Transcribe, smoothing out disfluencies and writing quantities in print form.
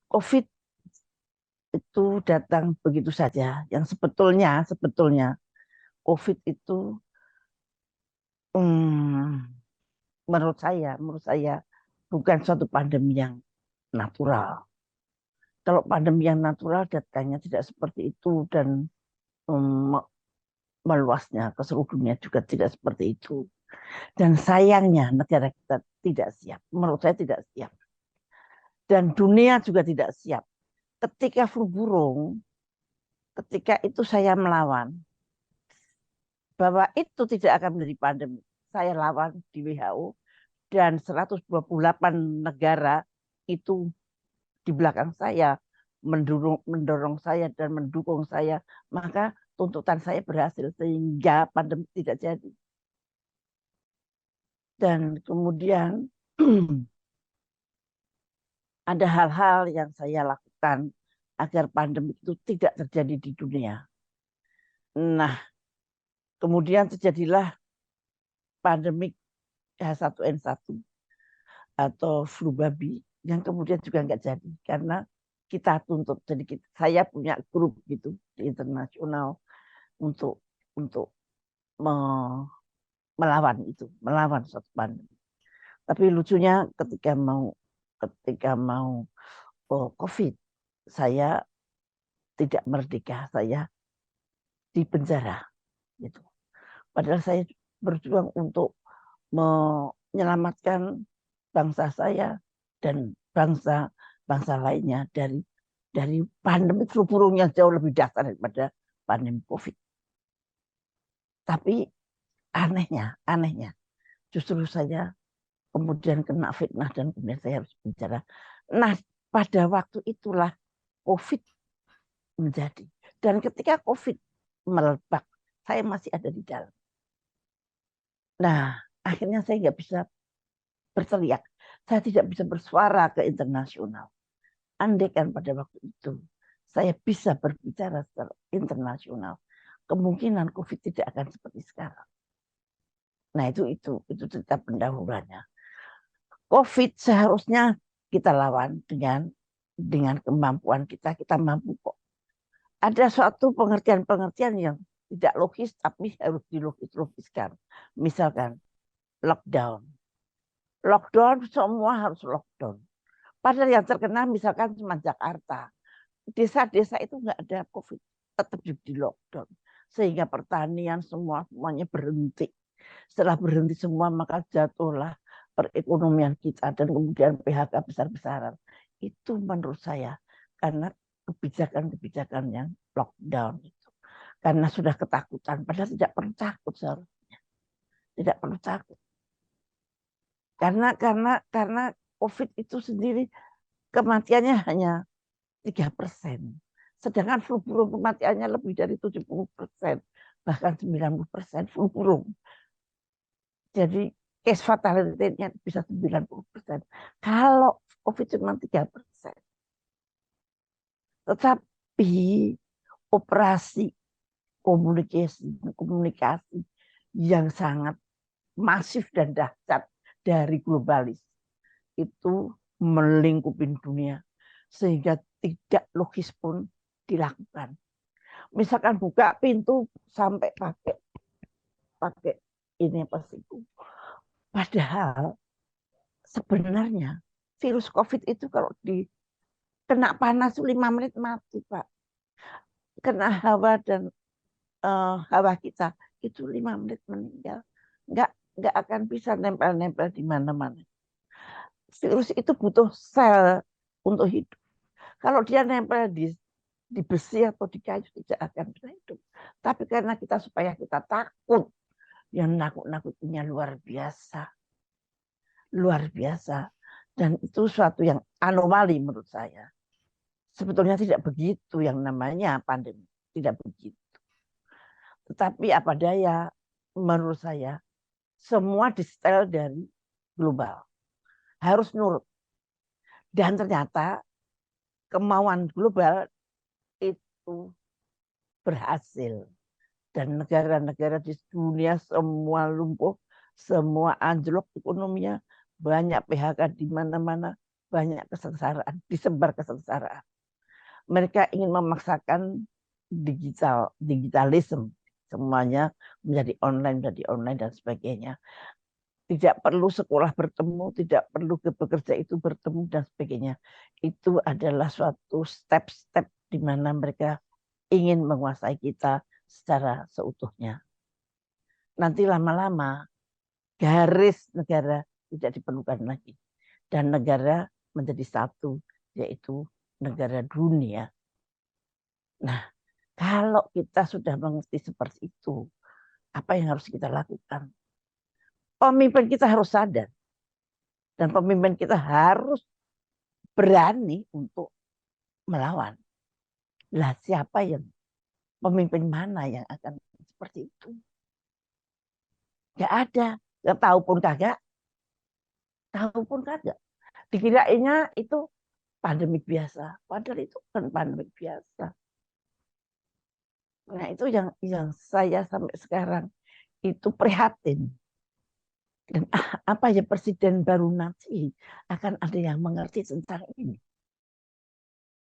COVID itu datang begitu saja. Yang sebetulnya COVID itu hmm, menurut saya bukan suatu pandemi yang natural. Kalau pandemi yang natural datanya tidak seperti itu dan um, meluasnya ke seluruh dunia juga tidak seperti itu. Dan sayangnya negara kita tidak siap. Menurut saya tidak siap. Dan dunia juga tidak siap. Ketika flu burung, ketika itu saya melawan bahwa itu tidak akan menjadi pandemi. Saya lawan di WHO dan 128 negara itu di belakang saya mendorong saya dan mendukung saya, maka tuntutan saya berhasil sehingga pandemi tidak jadi. Dan kemudian ada hal-hal yang saya lakukan agar pandemi itu tidak terjadi di dunia. Nah, kemudian terjadilah pandemi H1N1 atau flu babi yang kemudian juga nggak jadi karena kita tuntut. Jadi saya punya grup gitu di internasional untuk untuk melawan itu, melawan suatu pandemi. Tapi lucunya ketika mau COVID, saya tidak merdeka, saya di penjara gitu. Padahal saya berjuang untuk menyelamatkan bangsa saya dan bangsa lainnya dari pandemi flu burung yang jauh lebih dahsyat daripada pandemi COVID. Tapi anehnya, justru saya kemudian kena fitnah dan kemudian saya harus bicara. Nah, pada waktu itulah COVID menjadi. Dan ketika COVID meledak, saya masih ada di dalam. Nah, akhirnya saya nggak bisa berteriak. Saya tidak bisa bersuara ke internasional. Andai kan pada waktu itu saya bisa berbicara secara internasional, kemungkinan COVID tidak akan seperti sekarang. Nah, itu cerita pendahuluannya. COVID seharusnya kita lawan dengan kemampuan kita mampu kok. Ada suatu pengertian-pengertian yang tidak logis tapi harus dilogis-logiskan. Misalkan lockdown. Lockdown semua harus lockdown. Padahal yang terkena misalkan cuma Jakarta. Desa-desa itu nggak ada COVID, tetap di lockdown. Sehingga pertanian semuanya berhenti. Setelah berhenti semua maka jatuhlah perekonomian kita dan kemudian PHK besar-besaran. Itu menurut saya karena kebijakan-kebijakan yang lockdown itu. Karena sudah ketakutan, padahal tidak perlu takut seharusnya. Tidak perlu takut. Karena COVID itu sendiri kematiannya hanya 3%. Sedangkan flu burung kematiannya lebih dari 70%, bahkan 90% flu burung. Jadi case fatality-nya bisa 90%. Kalau COVID cuma 3%. Tetapi operasi komunikasi yang sangat masif dan dahsyat dari globalis itu melingkupi dunia sehingga tidak logis pun dilakukan. Misalkan buka pintu sampai pakai pakai ini apa sih itu. Padahal sebenarnya virus COVID itu kalau kena panas 5 menit mati, Pak. Kena hawa dan hawa kita itu 5 menit meninggal. Nggak, nggak akan bisa nempel-nempel di mana-mana. Virus itu butuh sel untuk hidup. Kalau dia nempel di besi atau di kayu tidak akan bisa hidup. Tapi karena supaya kita takut, yang nakut-nakutnya luar biasa. Luar biasa. Dan itu suatu yang anomali menurut saya. Sebetulnya tidak begitu yang namanya pandemi. Tidak begitu. Tetapi apa daya, menurut saya, semua disetel dari global. Harus nurut. Dan ternyata kemauan global itu berhasil. Dan negara-negara di dunia semua lumpuh, semua anjlok ekonominya, banyak PHK di mana-mana. banyak kesengsaraan, disebar kesengsaraan. Mereka ingin memaksakan digitalisme, semuanya menjadi online dan sebagainya. Tidak perlu sekolah bertemu, tidak perlu bekerja itu bertemu dan sebagainya. Itu adalah suatu step-step di mana mereka ingin menguasai kita secara seutuhnya. Nanti lama-lama garis negara tidak diperlukan lagi. Dan negara menjadi satu, yaitu negara dunia. Nah, kalau kita sudah mengerti seperti itu, apa yang harus kita lakukan? Pemimpin kita harus sadar. Dan pemimpin kita harus berani untuk melawan. Lah siapa yang pemimpin mana yang akan seperti itu? Gak ada. Gak tahu pun kagak. Tahu pun kagak. Dikirainnya itu pandemik biasa. Padahal itu bukan pandemik biasa. Nah itu yang saya sampai sekarang itu prihatin. Dan apa ya presiden baru nanti akan ada yang mengerti tentang ini.